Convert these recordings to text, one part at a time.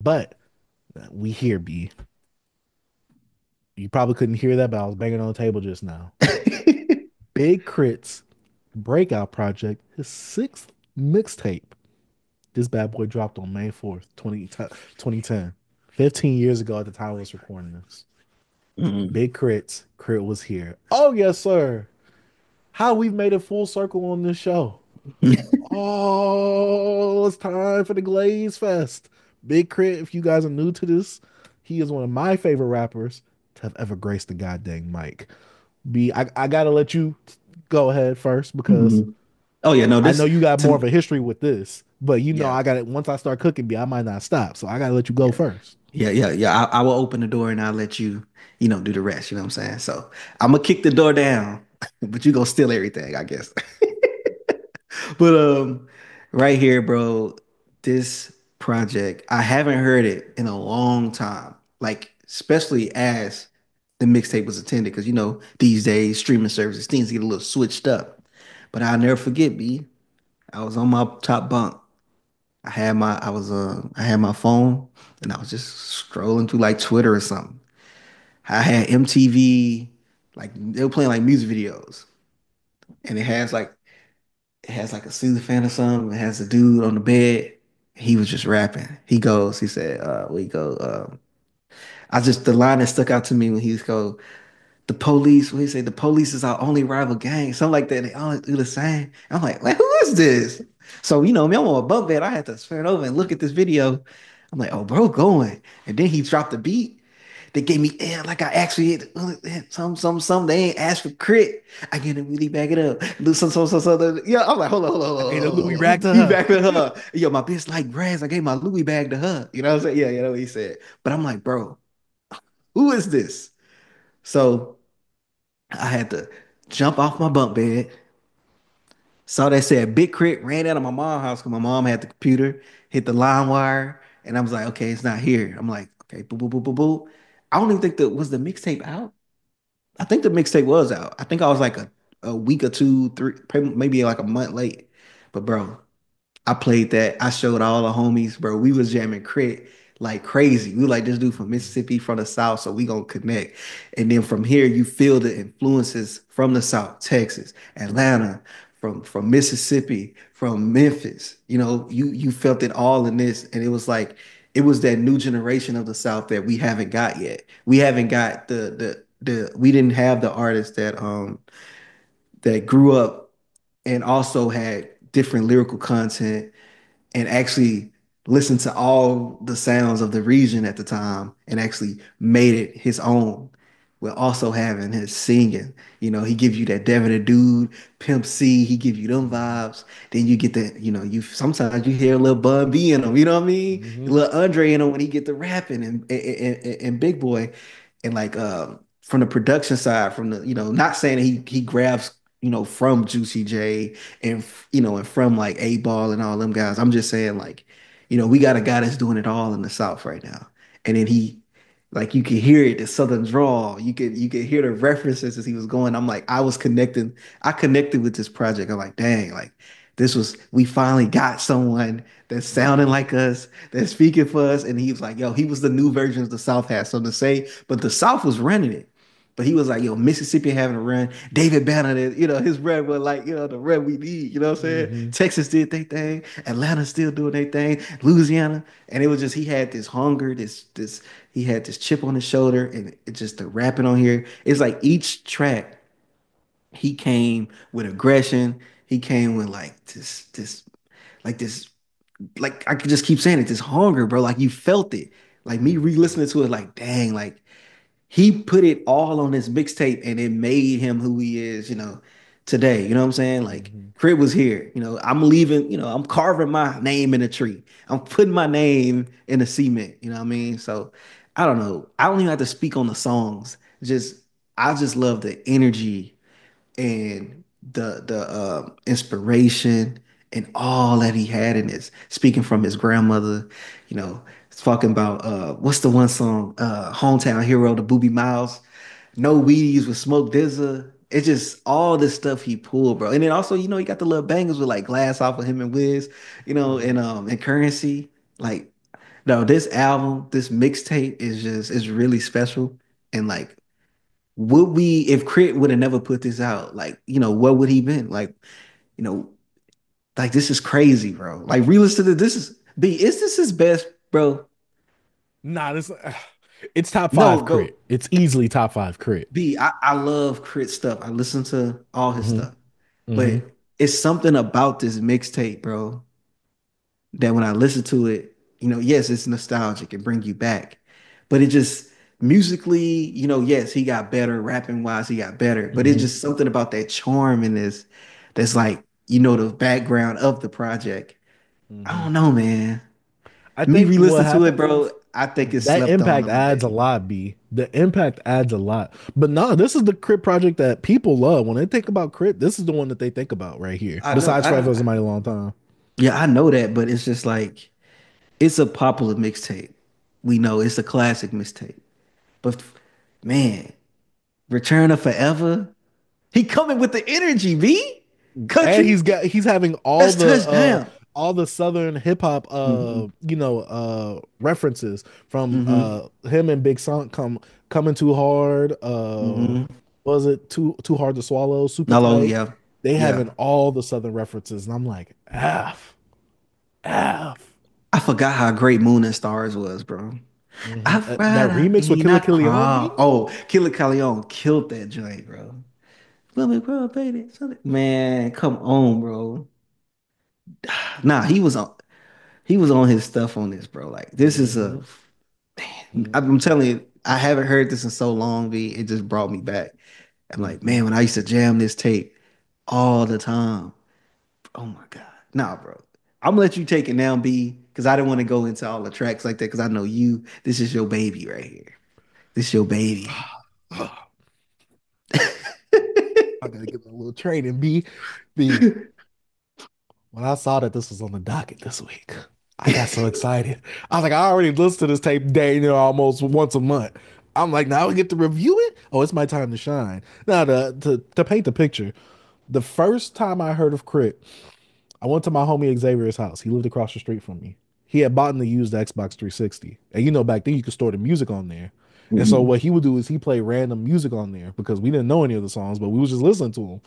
But we here, B. You probably couldn't hear that, but I was banging on the table just now. Big Crit's breakout project, his sixth mixtape. This bad boy dropped on May 4th, 2010. 15 years ago at the time I was recording this. Mhm. Big Crit was here. Oh, yes, sir. How we've made it full circle on this show. Oh, it's time for the Glaze Fest. Big Crit, if you guys are new to this, he is one of my favorite rappers to have ever graced the goddamn mic. I gotta let you go ahead first because Mhm. Oh yeah, no, I know this you got more of to a history with this, but yeah. I got it. Once I start cooking, I might not stop. So I gotta let you go Yeah. first. Yeah. I will open the door and I'll let you, do the rest. You know what I'm saying? So I'm gonna kick the door down, but you gonna steal everything, I guess. But right here, bro, this project, I haven't heard it in a long time. Like, especially as the mixtape was attended, because these days streaming services, things get a little switched up. But I'll never forget, B. I was on my top bunk. I had my phone and I was just scrolling through like Twitter or something. I had MTV, like they were playing like music videos. And it has like a Caesar fan or something. It has a dude on the bed. He was just rapping. He said, we go, the line that stuck out to me when he was go, the police, what he say, the police is our only rival gang, something like that. They all do the same. I'm like, man, who is this? So, me, I'm on a bunk bed. I had to turn over and look at this video. I'm like, oh, bro, going. And then he dropped the beat. They gave me air like I actually hit some. They ain't asked for crit. I get to really back it up. Do some. Yeah, I'm like, I gave a Louis hold rag on. to He her. back to her. Yo, my bitch like grass. I gave my Louis bag to her. You know what I'm saying? Yeah, that's what he said. But I'm like, bro, who is this? So I had to jump off my bunk bed. Saw that said Big Crit, ran out of my mom's house because my mom had the computer, hit the line wire, and I was like, okay, it's not here. I'm like, okay, boo, boo, boo, boo, boo. I don't even think was the mixtape out. I think the mixtape was out. I think I was like a week or two, three, maybe like a month late. But bro, I played that. I showed all the homies, bro. We was jamming crit like crazy. We were like this dude from Mississippi, from the South, so we gonna connect. And then from here, you feel the influences from the South, Texas, Atlanta, from Mississippi, from Memphis. You felt it all in this, and it was like it was that new generation of the South that we haven't got yet. We haven't got the we didn't have the artists that grew up and also had different lyrical content and actually listened to all the sounds of the region at the time and actually made it his own while also having his singing. He gives you that Devin the Dude, Pimp C, he give you them vibes. Then you get the, you sometimes you hear a little Bun B in him, you know what I mean? A Hmm. little Andre in him when he get the rapping and Big Boy. And like from the production side, from the, not saying that he grabs, from Juicy J and and from like A Ball and all them guys. I'm just saying like, we got a guy that's doing it all in the South right now. And then like you could hear it, the Southern drawl. You could hear the references as he was going. I'm like, I connected with this project. I'm like, dang, like we finally got someone that's sounding like us, that's speaking for us. And he was like, yo, he was the new version of the South had something to say, but the South was running it. But he was like, yo, Mississippi having a run. David Banner, his run was like, the run we need. You know what I'm saying? Hmm. Texas did their thing. Atlanta still doing their thing. Louisiana. And it was just, he had this hunger, he had this chip on his shoulder. And it just the rapping on here. It's like each track, he came with aggression. He came with like like this, like I could just keep saying it, this hunger, bro. Like you felt it. Like me re-listening to it, like, dang, like he put it all on his mixtape and it made him who he is, today. You know what I'm saying? Like Hmm. Crib was here. I'm leaving, I'm carving my name in a tree. I'm putting my name in the cement. You know what I mean? So I don't know. I don't even have to speak on the songs. I just love the energy and the inspiration and all that he had in this. Speaking from his grandmother, talking about what's the one song? Hometown Hero, the Booby Miles. No Weedies with Smoke Dizza. It's just all this stuff he pulled, bro. And then also, he got the little bangers with like Glass off of him and Wiz, Hmm. and Currency. Like, No, this album, this mixtape is really special. And like, would we, if Crit would have never put this out, like, what would he been? Like, you know, like this is crazy, bro. Like, re-listen to this is this his best, bro? Nah, this it's top No, five bro. crit. It's easily top five crit. I love Crit stuff. I listen to all his Hmm. stuff. Hmm. But it's something about this mixtape, bro, that when I listen to it, yes, it's nostalgic and bring you back. But it just musically, yes, he got better, rapping wise, he got better. But it's Hmm. just something about that charm in this that's like, the background of the project. I Hmm. don't know, man. I Me think what re-listen to it, happens bro, is I think it's that slept on impact a adds a bit. lot, B. The impact adds a lot. But no, this is the crit project that people love. When they think about crit, this is the one that they think about right here. I know, Besides Forever was a Mighty Long Time. yeah, I know that, but it's just like it's a popular mixtape. We know it's a classic mixtape. But man, Return of Forever, he coming with the energy, B. And Country, he's having that's touchdown. all the southern hip hop Hmm. references from Hmm. him and Big Son coming too hard, Hmm. was it too hard to swallow, super Mellow, tight. yeah. They having Yeah. all the southern references and I'm like, F. I forgot how great Moon and Stars was, bro. Hmm. I That ride, I remix with mean, Killer I Leon crawl. B. Oh, Killer Calion killed that joint, bro. Let me grow, baby. Man, come on, bro. Nah, he was on his stuff on this, bro. Like this is Hmm. a I'm telling you, I haven't heard this in so long, B. It just brought me back. I'm like, Hmm. man, when I used to jam this tape all the time. Oh my God. Nah, bro. I'm gonna let you take it now, B, because I didn't want to go into all the tracks like that, because I know this is your baby right here. This is your baby. I gotta give it a little training, B. When I saw that this was on the docket this week, I got so excited. I was like, I already listened to this tape day, almost once a month. I'm like, now we get to review it. Oh, it's my time to shine. Now, to paint the picture, the first time I heard of Crit, I went to my homie Xavier's house. He lived across the street from me. He had bought and used the Xbox 360, and back then you could store the music on there. And so Mhm. what he would do is he play random music on there because we didn't know any of the songs, but we was just listening to them.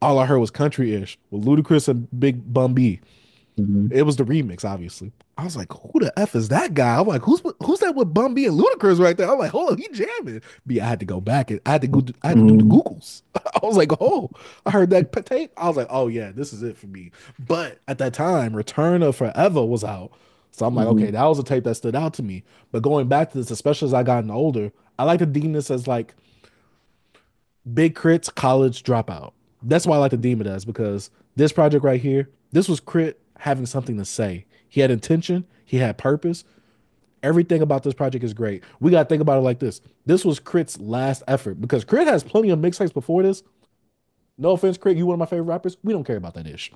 All I heard was country-ish with Ludacris and Big Bun B. Mhm. It was the remix, obviously. I was like, who the F is that guy? I'm like, who's that with Bun B and Ludacris right there? I'm like, hold on, he jamming. B, I had to go back and I had to do the Mhm. Googles. I was like, oh, I heard that tape. I was like, oh yeah, this is it for me. But at that time, Return of Forever was out. So I'm like, okay, Mhm. that was a tape that stood out to me. But going back to this, especially as I gotten older, I like to deem this as like Big Crit's college dropout. That's why I like to deem it as because this project right here, this was Crit having something to say. He had intention, he had purpose. Everything about this project is great. We got to think about it like this. This was Crit's last effort because Crit has plenty of mixtapes before this. No offense, Crit, you one of my favorite rappers. We don't care about that ish.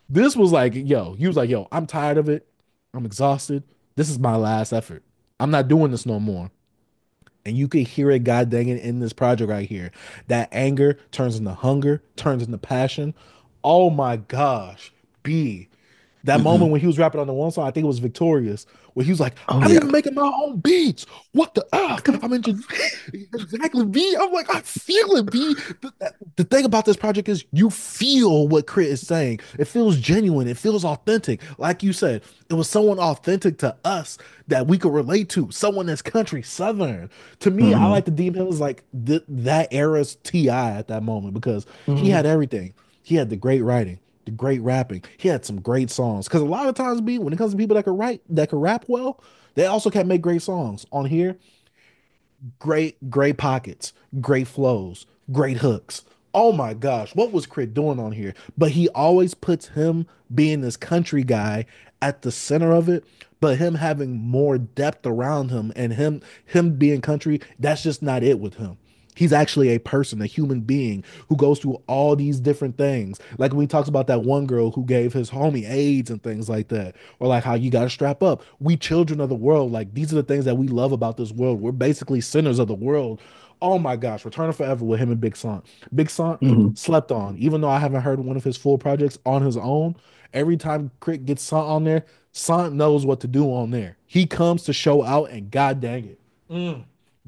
This was like, yo, he was like, yo, I'm tired of it. I'm exhausted. This is my last effort. I'm not doing this no more. And you could hear it, god dang it, in this project right here. That anger turns into hunger, turns into passion. Oh my gosh. B. That moment Mhm. when he was rapping on the one song, I think it was Victorious, where he was like, Oh I'm yeah. even making my own beats. What the F? I'm into exactly B. I'm like, I feel it, B. The thing about this project is you feel what Crit is saying. It feels genuine. It feels authentic. Like you said, it was someone authentic to us that we could relate to. Someone that's country southern. To me, I Mhm. like to deem him as like that era's T.I. at that moment because he had Mhm. everything. He had the great writing, the great rapping. He had some great songs. Because a lot of times, B, when it comes to people that can write, that can rap well, they also can make great songs. On here, great pockets, great flows, great hooks. Oh my gosh, what was Crit doing on here? But he always puts him being this country guy at the center of it, but him having more depth around him and him being country, that's just not it with him. He's actually a person, a human being who goes through all these different things. Like when he talks about that one girl who gave his homie AIDS and things like that, or like how you got to strap up. We children of the world, like these are the things that we love about this world. We're basically sinners of the world. Oh my gosh, Return of Forever with him and Big Son. Big Son Mhm. slept on, even though I haven't heard one of his full projects on his own. Every time Crit gets Son on there, Son knows what to do on there. He comes to show out, and god dang it. Mm,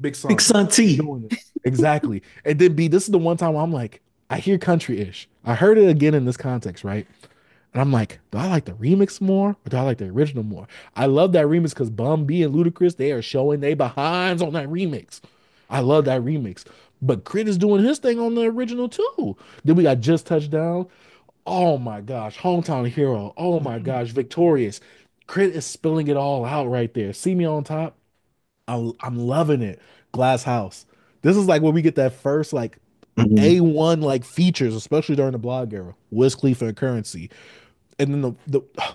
Big Big Son Son T. doing it. Exactly. And then B, this is the one time where I'm like, I hear country-ish. I heard it again in this context, right? And I'm like, do I like the remix more or do I like the original more? I love that remix because Bum B and Ludacris, they are showing they behinds on that remix. I love that remix. But Crit is doing his thing on the original too. Then we got Just Touchdown. Oh my gosh, Hometown Hero. Oh my gosh, Victorious. Crit is spilling it all out right there. See Me on Top. I'm loving it. Glass House. This is like where we get that first like Mhm. A1 like features, especially during the blog era. Wiz Khalifa and Currency. And then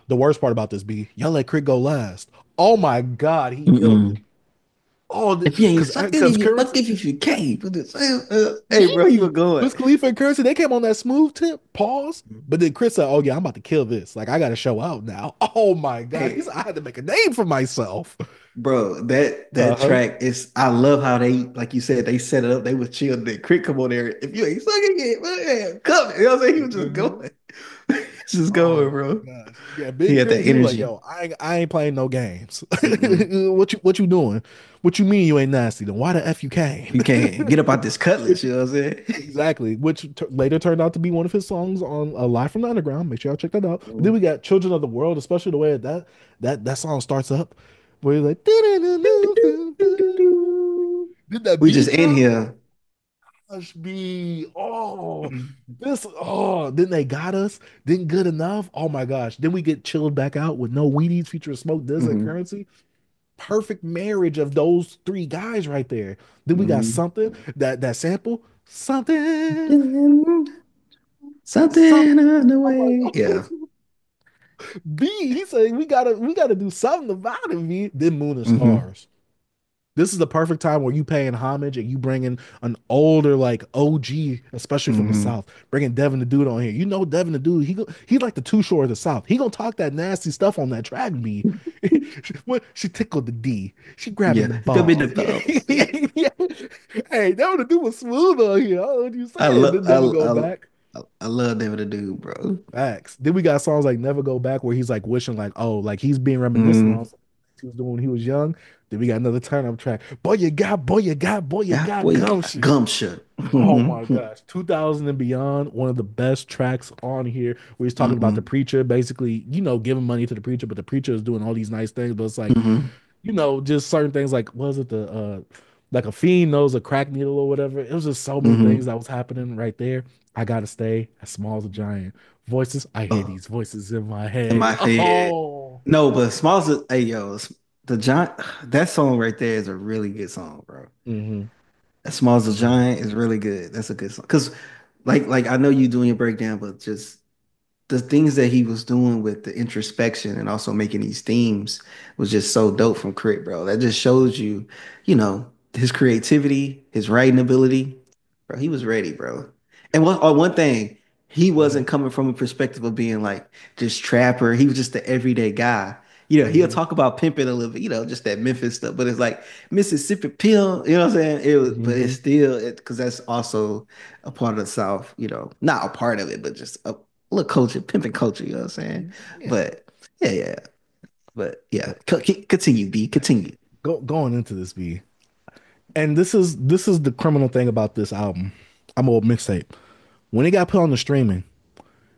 the worst part about this be y'all let Crit go last. Oh my God, he killed it. Mm-mm. Oh, If you ain't sucking, because you Currency, fuck if you can't. Put this, hey, bro, you were G, going. Wiz Khalifa and Currency, they came on that smooth tip, pause. But then Chris said, "Oh yeah, I'm about to kill this. Like I got to show out now." Oh my God, Hey, I had to make a name for myself. bro, that Uh-huh. track is. I love how they, like you said, they set it up. They was chill. Then Crit come on there. If you ain't sucking it, man, come. You know what I'm saying? He was just Mhm. going, just going, Oh my bro. gosh. Yeah, He Big had Crit, that he was like, energy. yo, I ain't playing no games. Mm-mm. What you doing? What you mean you ain't nasty? Then why the F you came? You can't get up out this cutlass. You know what I'm saying? Exactly, which later turned out to be one of his songs on Live from the Underground. Make sure y'all check that out. But then we got Children of the World, especially the way that song starts up, where he's like, did that We just beat in drop? here. Must be then they got us, then good enough. Oh my gosh. Then we get chilled back out with no Wheaties featuring Smoke Dizza and Mhm. Currency. Perfect marriage of those three guys right there. Then we got Mhm. something that sample, something, Something something. on the I'm way. like, Yeah. B, he said we gotta do something about it, B. Then Moon and Hmm. Stars. This is the perfect time where you paying homage and you bringing an older like OG, especially from the Hmm. South, bringing Devin the Dude on here. You know Devin the Dude, he like the Too Short of the South. He gonna talk that nasty stuff on that track. B, what she tickled the D, she grabbing Yeah. the Feel me in the balls. balls. Yeah. Yeah. Hey, Devin the Dude was smooth on here. I don't know what you saying. Then Never Go Back. I love David the Dude, bro. Facts. Then we got songs like Never Go Back where he's like wishing like, oh, like he's being reminiscent on Mm. something he was doing when he was young. Then we got another turn up track. Boy, you got Yeah, boy, you got gumption. gumption. Oh my Hmm. gosh. 2000 and Beyond, one of the best tracks on here where he's talking about the Hmm. preacher, basically, giving money to the preacher, but the preacher is doing all these nice things. But it's like, Hmm. just certain things like, was it like a fiend knows a crack needle or whatever? It was just so many things Hmm. that was happening right there. I gotta stay as small as a giant. Voices, I hear Oh, these voices in my in head. my head. Oh. No, but Smalls, hey, yo, the Giant, that song right there is a really good song, bro. Hmm. That Smalls the Hmm. Giant is really good. That's a good song. Because, like I know you doing your breakdown, but just the things that he was doing with the introspection and also making these themes was just so dope from Crit, bro. That just shows you, his creativity, his writing ability. Bro, he was ready, bro. And one thing, he Hmm. wasn't coming from a perspective of being like just trapper. He was just the everyday guy. He'll Hmm. talk about pimping a little bit, just that Memphis stuff, but it's like Mississippi Pill, you know what I'm saying? But it's Hmm. still because that's also a part of the South, not a part of it, but just a little culture, pimping culture, you know what I'm saying? Yeah. But yeah, yeah. But yeah, But continue, B, continue. going into this, B, and this is the criminal thing about this album. I'm old mixtape. When it got put on the streaming,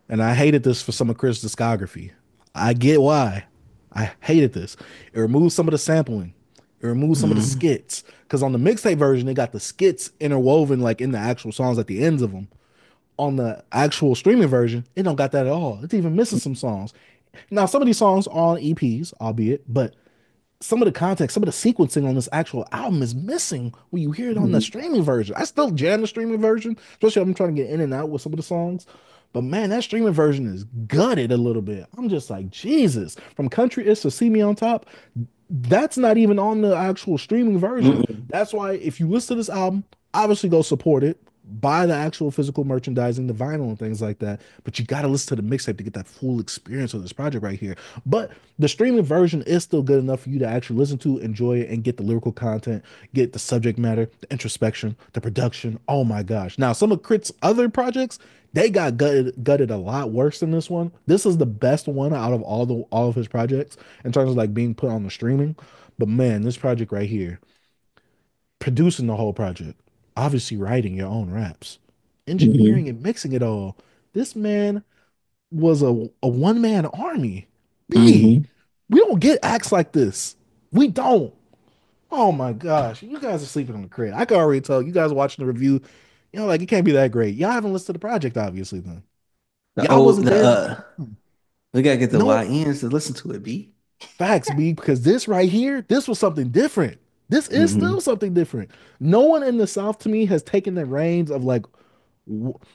and I hated this for some of Chris' discography. I get why. I hated this. It removed some of the sampling. It removed some of the Mm-hmm. skits. Because on the mixtape version, they got the skits interwoven like in the actual songs at the ends of them. On the actual streaming version, it don't got that at all. It's even missing some songs. Now, some of these songs are on EPs, albeit, but some of the context, some of the sequencing on this actual album is missing when you hear it on the streaming version. I still jam the streaming version, especially if I'm trying to get in and out with some of the songs. But man, that streaming version is gutted a little bit. I'm just like, Jesus. From Country Is to See Me on Top, that's not even on the actual streaming version. Mm-mm. That's why if you listen to this album, obviously go support it. buy the actual physical merchandising, the vinyl and things like that. But you got to listen to the mixtape to get that full experience of this project right here. But the streaming version is still good enough for you to actually listen to, enjoy it, and get the lyrical content, get the subject matter, the introspection, the production. Oh my gosh. Now, some of Crit's other projects, they got gutted a lot worse than this one. This is the best one out of all of his projects in terms of like being put on the streaming. But man, this project right here, producing the whole project, obviously writing your own raps, engineering Hmm. and mixing it all. This man was a one man army. B, Hmm. we don't get acts like this. We don't. Oh my gosh, you guys are sleeping on the crib. I can already tell you guys watching the review. You know, like it can't be that great. Y'all haven't listened to the project, obviously. Then The y'all old wasn't the there. The first time. we gotta get the No YNs to listen to it, B. facts, B, because this right here, this was something different. This is Hmm. still something different. No one in the South to me has taken the reins of like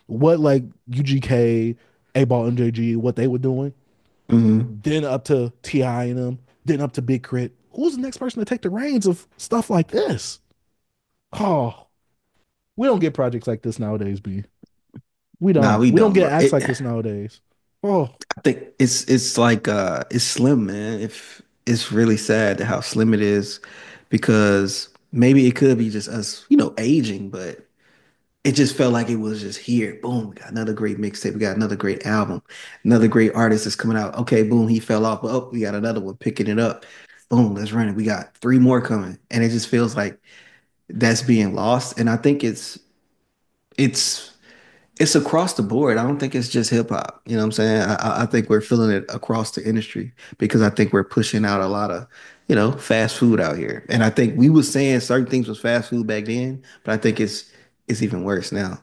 what like UGK, A Ball, MJG, what they were doing, Hmm. then up to Ti and them, then up to Big Crit. Who's the next person to take the reins of stuff like this? Oh, we don't get projects like this nowadays, B. We Nah, don't. we We don't don't, get bro. acts like this nowadays. Oh, I think it's like it's slim, man. If it's really sad how slim it is, because maybe it could be just us, aging, but it just felt like it was just here. Boom, we got another great mixtape. We got another great album. Another great artist is coming out. Okay, boom, he fell off. But oh, we got another one picking it up. Boom, let's run it. We got three more coming. And it just feels like that's being lost. And I think it's it's across the board. I don't think it's just hip hop. You know what I'm saying? I think we're feeling it across the industry because I think we're pushing out a lot of, fast food out here. And I think we was saying certain things was fast food back then, but I think it's even worse now,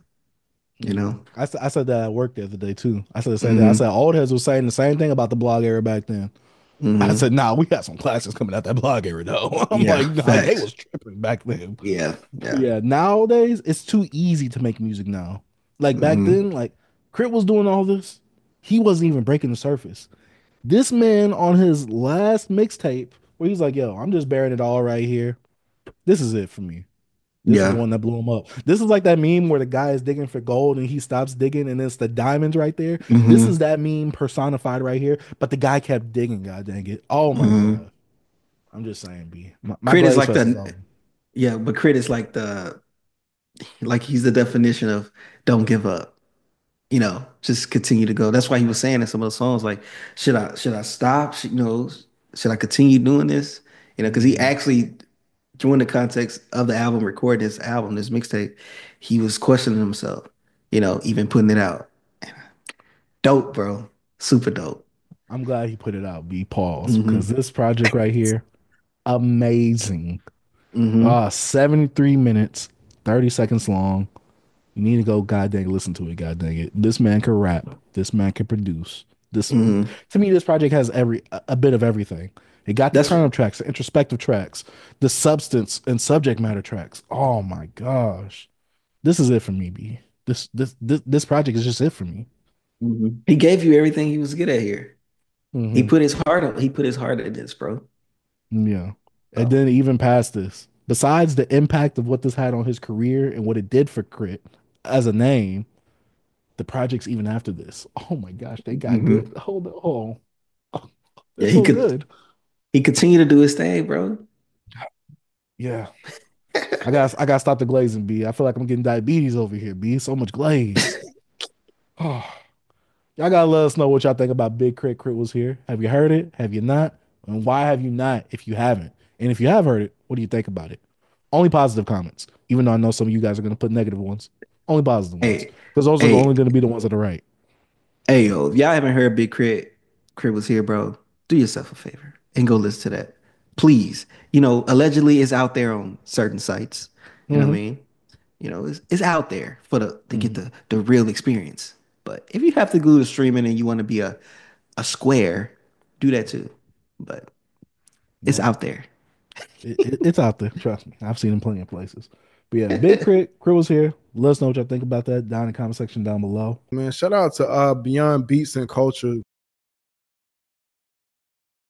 you yeah. know? I said that at work the other day too. I said the same thing. I Hmm. said old heads was saying the same thing about the blog era back then. I Hmm. said, nah, we got some classics coming out that blog era though. I'm Yeah, like, nah, they facts. was tripping back then. Yeah, But yeah. yeah, nowadays it's too easy to make music now. Like back Hmm. then, like Crit was doing all this. He wasn't even breaking the surface. This man on his last mixtape, where he's like, yo, I'm just bearing it all right here. This is it for me. This is the Yeah. one that blew him up. This is like that meme where the guy is digging for gold and he stops digging and it's the diamonds right there. This is Hmm. that meme personified right here. But the guy kept digging, god dang it. Oh my Hmm. god. I'm just saying, B. My Crit is Glaze like Fest is the over. yeah, but Crit is like he's the definition of don't give up. Just continue to go. That's why he was saying in some of the songs, like, should I stop? Should I continue doing this? Because he Mhm. actually, during the context of the album, recording this album, this mixtape, he was questioning himself, even putting it out. Dope, bro. Super dope. I'm glad he put it out, B. Pause. Because Hmm. this project right here, amazing. Hmm. 73 minutes, 30 seconds long. You need to go, god dang, listen to it, god dang it. This man can rap. This man can produce. This Hmm. to me, this project has a bit of everything. It got the That's turn up tracks, the introspective tracks, the substance and subject matter tracks. Oh my gosh. This is it for me, B. This project is just it for me. He gave you everything he was good at here. He Hmm. put his heart up. He put his heart in this, bro. Yeah. And So, then even past this, besides the impact of what this had on his career and what it did for Crit as a name, the projects even after this. Oh my gosh, they got good. mhm. Hold on. Oh, they're Yeah, so good. he continued to do his thing, bro. Yeah. I got to stop the glazing, B. I feel like I'm getting diabetes over here, B. So much glaze. Oh, y'all gotta let us know what y'all think about Big Crit. Crit was here. Have you heard it? Have you not? And why have you not if you haven't? And if you have heard it, what do you think about it? Only positive comments, even though I know some of you guys are gonna put negative ones. Only positive ones. Hey, Because those are hey, only gonna be the ones that are right. hey, yo, if y'all haven't heard Big Crit was here, bro. Do yourself a favor and go listen to that. Please. Allegedly it's out there on certain sites. You know what I Hmm. mean? It's out there for the to get Hmm. the real experience. But if you have to glue to streaming and you want to be a square, do that too. But it's Well, out there. it's out there. Trust me. I've seen him plenty of places. But yeah, Big Crit. Crit was here. Let us know what y'all think about that down in the comment section down below. Man, shout out to Beyond Beats and Culture